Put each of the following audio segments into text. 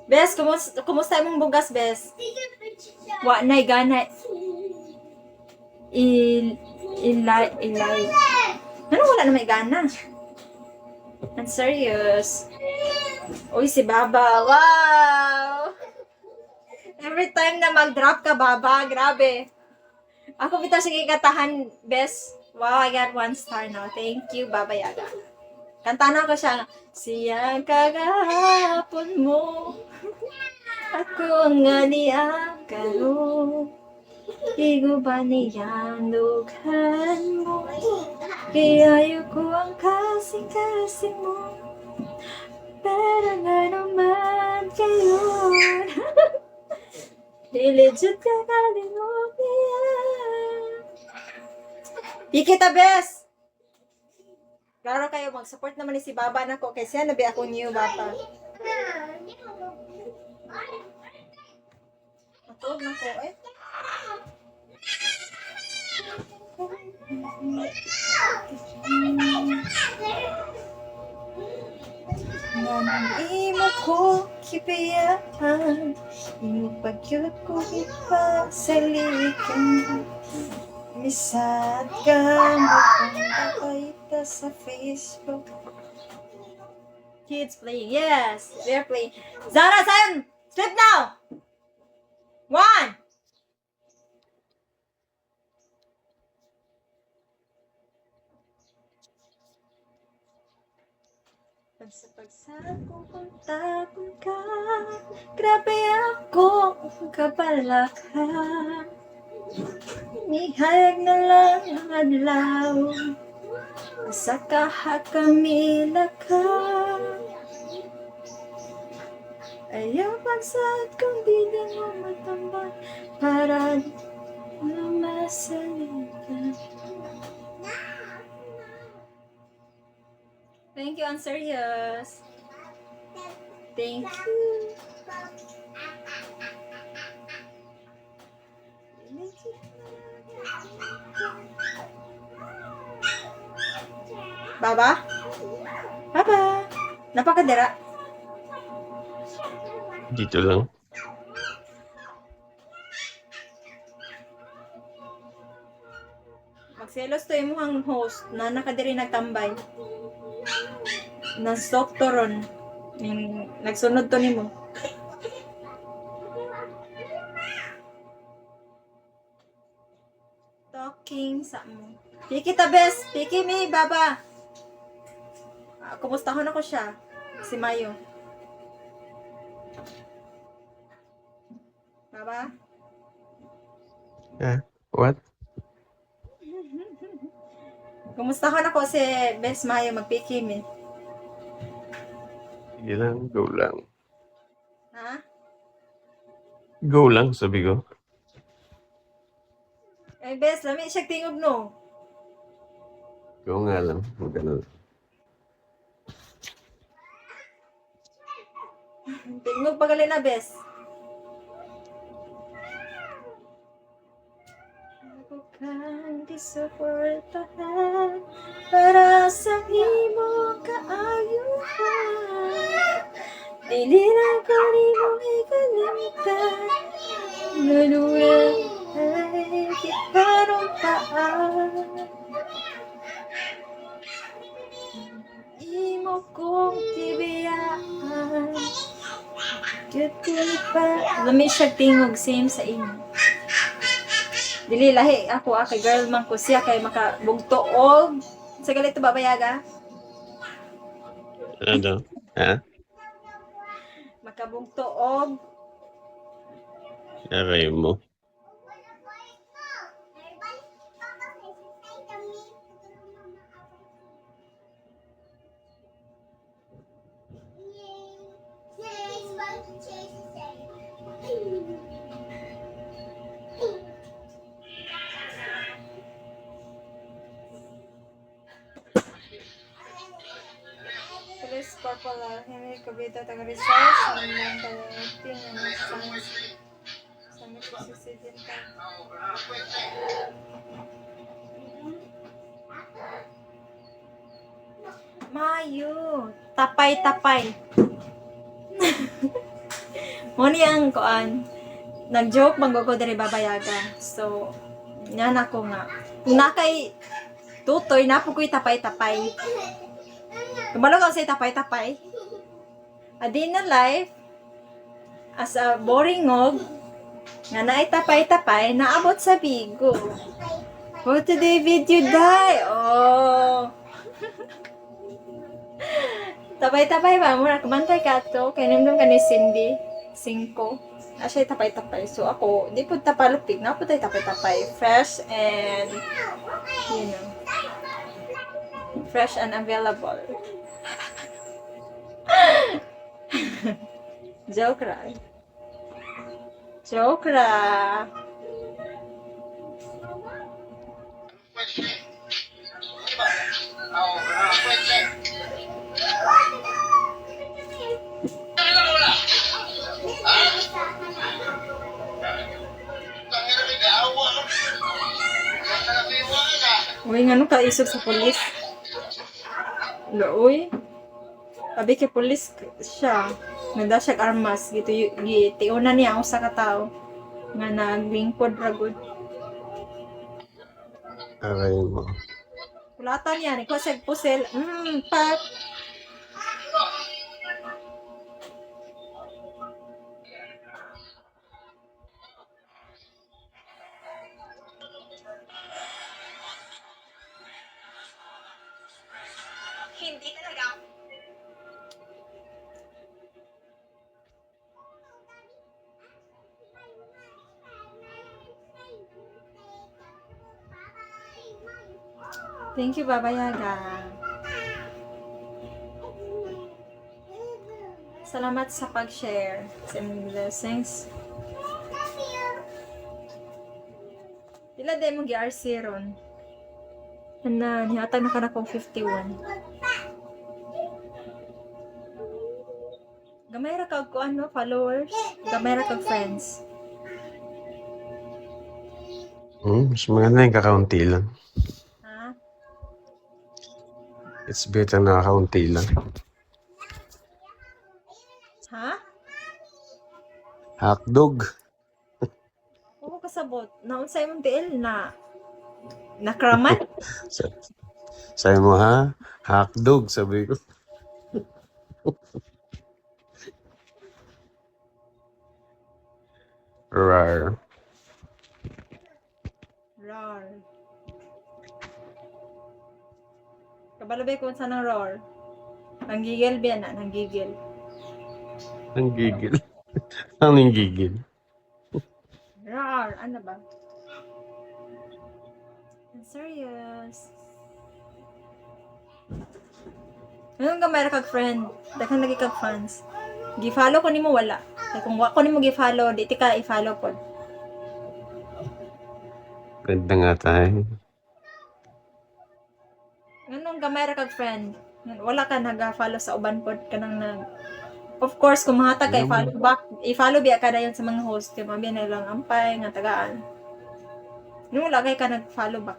Bes, kumusta imong bugas, Bes? Wa nay gana. Ilay. Ano wala na may gana? I'm serious. Uy, si Baba. Wow! Every time na mag-drop ka, Baba, grabe. Ako bitaw sige katahan, Bes. Wow, I got 1 star now. Thank you, Baba Yaga. Kanta na ko siya. Siyang kagahapon mo. Ako nga niya karo. Igo ba niyang lughan mo? Kaya ko ang kasing-kasing mo. Pero nga naman kayo. Diligid ka kalimot niya. Di kita, Bes! Klaro kayo, mag-support naman ni si Baba na ko. Kasi nabi ako niyo, Baba. Matuod na ko, eh. Imo ko kipayahan, imo pagyud ko ipasalikan. Misat ka mo kung papayta sa Facebook. Kids playing, yes, they're playing. Zara, Zion, sleep now. 1. Pagsapagsak kung tapon ka, grabe ako kapalakan. Nihayag na lang ang adlaw, sa kahakamila ka. Ayaw pagsat kung di na mo matambak, para lumasalikan. Thank you, I'm serious. Thank you. Baba? Baba? Napakadira. Dito lang. Magselos to mo ang host na nakadiri nagtambay. Na-stop to ron. Nagsunod to nimo. Talking sa mo. Piki ta, Bes. Piki mi, Baba. Kumustahon ako siya. Si Mayo. Baba? What? Kumustahon ako si Bes Mayo. Magpiki mi. Sige lang, go lang. Ha? Go lang, sabi ko. Eh, Bes, lami siya tingog no. Go nga lang. Ganun. Tingog pagali na, Bes. Ako kang isuportahan para sa imo kaayuhan. Dili na ko nimo ikalimutan. Nalulang ay kiparong paan. Imo kong tibiyaan. Kutuli pa. Lami siya tingog, same sa imo. Dili lahi ako kay girl man ko siya kay makabugto og sa galito babayaga. Ano? Ha? Makabugto og Aray mo. Police Corporal Henry Cobito taga Rizal sa mga talating ng science sa Mississippi. Mayo, tapay-tapay. Mo niyang kuan, nag-joke bang ko diri babayaga. So, yan ako nga. Kung nakay tutoy, napo ko'y tapay-tapay. Kumalo ka sa tapay-tapay. Adi na life, as a boring ngog, nga naay tapay-tapay, naabot sa bigo. For today video, day! Oh! Tapay-tapay ba? Muna, kumantay ka to. Kaya namdam ka ni Cindy. 5. Siya tapay-tapay. So ako, di po tapalupig. Na po tayo tapay-tapay. Fresh and, you know, fresh and available. Joke ra. Joke ra. Uy, nga nung kaisog sa polis. Uy. Sabi kay polis siya. Nagda siya armas. Gitiunan niya ako sa katao. Nga naglingkod ragod. Aray mo. Kulatan yan. Ikaw sa pusel. Pat. Hindi talaga. Thank you, Baba Yaga. Salamat sa pag-share. Send blessings. Pila day mo gi-RC ron? Na nihatag na ka na kong 51. Gamay ra kag ko ano, followers. Gamay ra kag friends. Mas maganda yung kakaunti lang. Ha? It's better na kakaunti lang. Ha? Hotdog. Oo kasabot. Naunsay mong TL na nakraman? Sabi mo ha? Hotdog, sabi ko. Rar. Roar. Kabalabay kung saan ang roar. Nanggigil ba na? Nanggigil. Ang gigil. Ang gigil. Roar. Ano ba? I'm serious. Anong gamay ra kag friend? Daghang lagi kag fans. Gi-follow ko nimo wala. Kaya kung wa ko nimo gi-follow, di ti ka i-follow pod. Ganda nga tayo. Anong gamay ra kag friend? Wala ka nag-follow sa uban pod kanang nag. Of course, kung mahatag ka i-follow back, i-follow biya ka dayon sa mga host, kay mabi na lang ampay nga tagaan. Yung wala kay ka nag-follow back.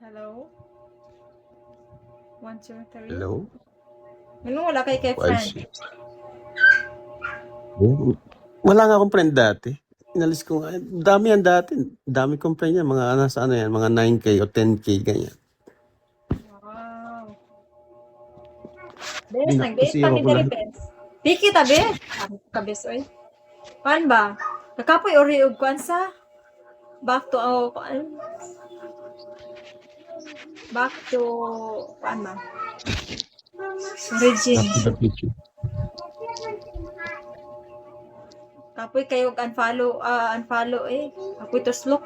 Hello? 1, 2, 3. Hello? Ano wala kay friend? Wala nga akong friend dati. Inalis ko nga. Dami yan dati. Dami kong friend yan. Mga nasa ano yan. Mga 9K o 10K ganyan. Wow. Bes, nag-date pa ni Dari Bes. Piki ta Bes. Kabes oy. Pan ba? Nakapoy ori og kuan sa back to kuan. Back to kuan ba? Origin. Kapoy kayo unfollow eh. Ako'y tuslok.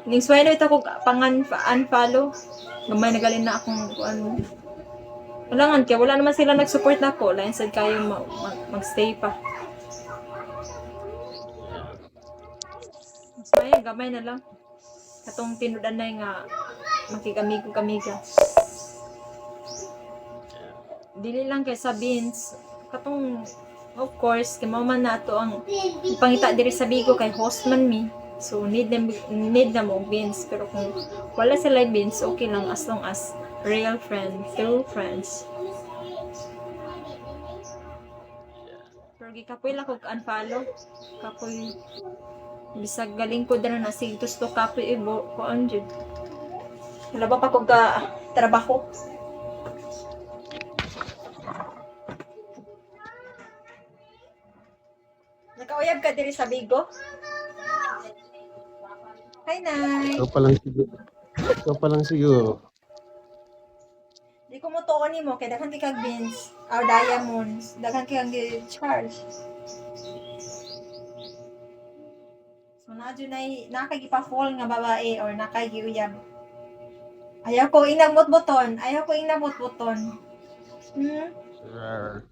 Ning swelo ito ko unfollow. Gamay na galin na akong ano. Wala nga kaya wala naman sila nag-support na ako. Lain sad kayo mag-stay pa. Mas may gamay na lang. Katong tinudan na nga makikamigo-kamiga. Dili lang kay sa beans. Katong of course, kay mao man nato ang pangita diri sa Bigo kay host man mi. So, need na mo beans. Pero kung wala sila beans, okay lang as long as real friends, true friends. Pero gikapoy lang kog unfollow. Kapoy bisag galing ko dira na sig gusto kapoy ibo ko anjud. Wala ba pa kog ka trabaho? Nakauyab ka diri sa Bigo? Hi, Nay. Ikaw pa lang siguro. Ikaw pa lang siguro. Di ko mo tuon nimo kay daghan kay kag beans or diamonds, daghan kay kag charge. So na jud nay nakagipa-fall nga babae or nakagiuyab. Ayaw ko inabot buton. Rar.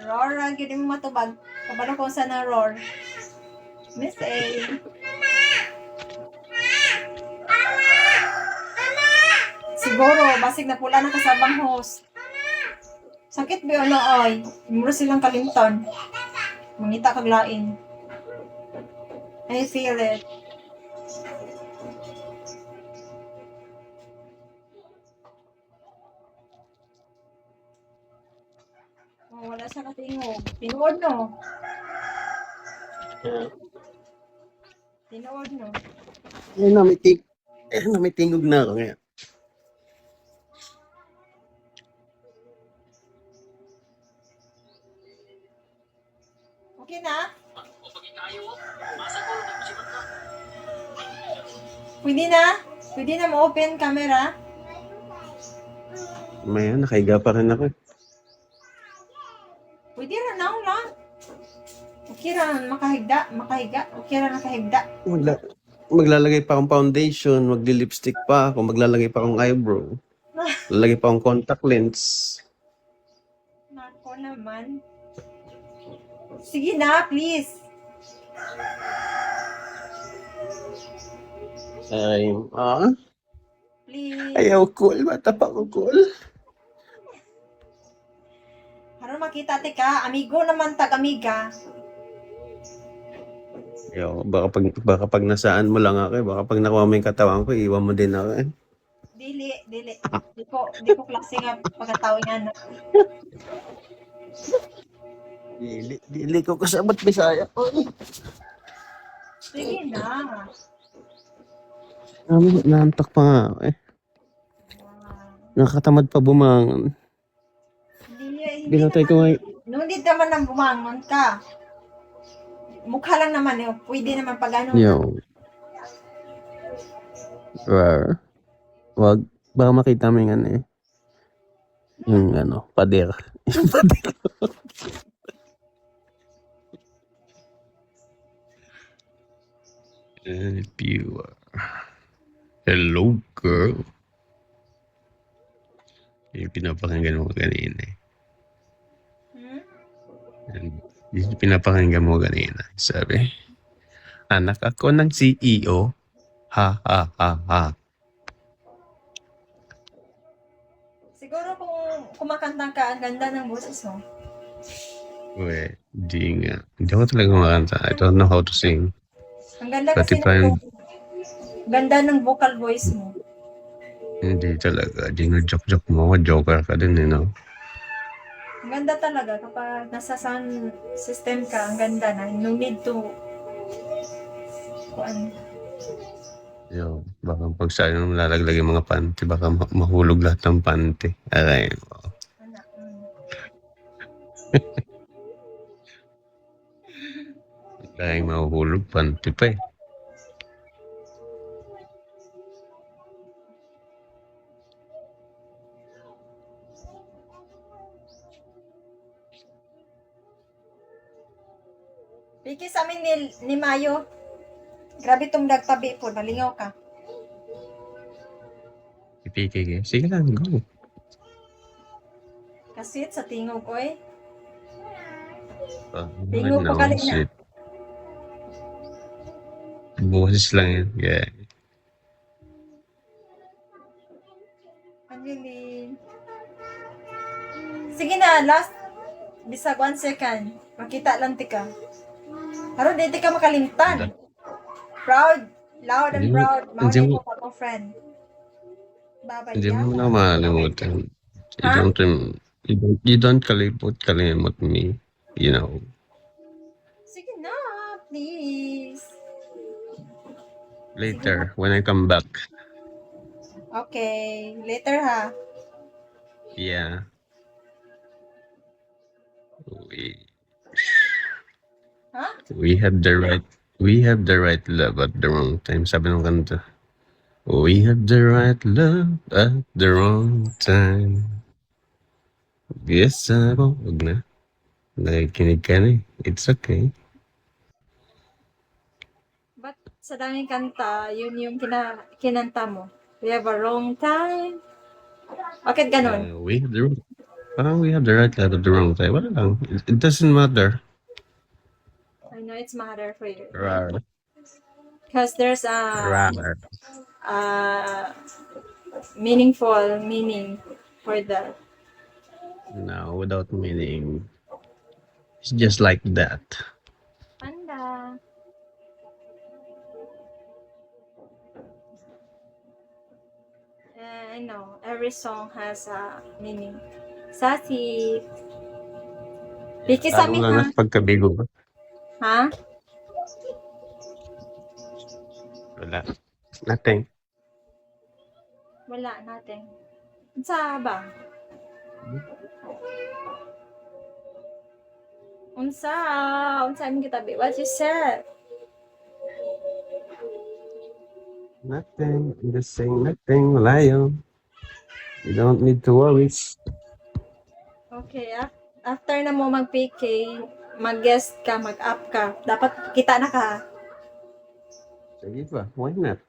Roar ra gyud mo matubag. Kabalo ko sa na roar. Miss A. Siguro, basig na pula na kasabang host. Sakit ba yun ay? Mura silang kalimtan. Mangita kag lain. I feel it. Oh, wala siya katingog. Tinuod no. Tinuod no. May tingog na ako ngayon. Okay na? Pwede na? Pwede na ma-open camera? Maya, nakahiga pa rin ako. Pwede ra na lang. Okay ra makahiga. Okay ra nakahigda. Maglalagay pa akong foundation, magli-lipstick pa ako, maglalagay pa akong eyebrow. Lalagay pa akong contact lens. Nako naman. Sige na, please. Please. Ayaw cool, bata pa ako cool. Para makita ka, amigo naman tag-amiga. Ayaw, baka pag nasaan mo lang ako, baka pag nakuha mo yung katawan ko, iwan mo din ako. Dili. Di ko klase nga pagkatawin nga na. Dili ko kasabot Bisaya. Sige na. Naantok pa nga ako eh. Nakatamad pa bumangon. Hindi Binatay ko ngayon. Nung hindi naman nang bumangon ka. Mukha lang naman eh. Pwede naman pag ano. Yo. Wag. Baka makita mo yung ano eh. Yung ano, pader. Yung pader. Pure. Hello, girl. Yung pinapakinggan mo kanina eh. Yung pinapakinggan mo kanina. Sabi, anak ako ng CEO. Ha, ha, ha, ha. Siguro kung kumakanta ka, ang ganda ng boses mo. Uwe, di nga. Hindi ako talaga makanta. I don't know how to sing. Ang ganda Pati kasi pa ng ganda ng vocal voice mo. Hindi talaga. Di nga joke mo. Joker ka din, you know? Ang ganda talaga kapag nasa sound system ka, ang ganda na. No need to kuan. Yo, baka pag sa'yo malalaglag yung mga panty, baka mahulog lahat ng panty. Aray mo. Anak. Dahil mahuhulog, panty pa eh. Piki sa amin ni Mayo. Grabe tong dagtabi po, nalingaw ka. Ipikik eh. Sige lang, go. Kasi sa tingog ko eh. Tingog pa galing na. Boses lang yan. Yeah. Angeline. Sige na, last. Bisag 1 second. Makita lang tika. Pero di ka makalimtan. Proud. Loud and Hindi mo, proud. hindi Mauna mo, ko pa friend. Baba hindi mo na yaba. makalimutan. You Ha? don't, you don't kalimot me, you know. Sige na, please. Sige na. Later, when I come back. Okay. Later ha. Yeah. We, Ha? we have the right love at the wrong time. Sabi ng kanta. We have the right love at the wrong time. Yes, ako. Huwag na. Nakikinig ka na eh. It's okay. Ba't sa daming kanta, yun yung kinanta mo? We have a wrong time. Bakit ganun? We have the wrong, parang we have the right love at the wrong time. Wala lang. It doesn't matter. I know it's matter for you. Rar. Because there's Rar. a meaningful meaning for that. No, without meaning. It's just like that. Panda. I know, every song has a meaning. Sassy. Biki Lalo Sami lang ha? na pagkabigo ba? Ha? Wala. Nothing. Wala natin. Unsa ba? Unsa? Unsa imong kitabi? What you said? Nothing. I'm just saying nothing. Wala yun. You don't need to worry. Okay, after na mo mag-PK, mag-guest ka, mag-up ka, dapat kita na ka. Sige pa. Why not?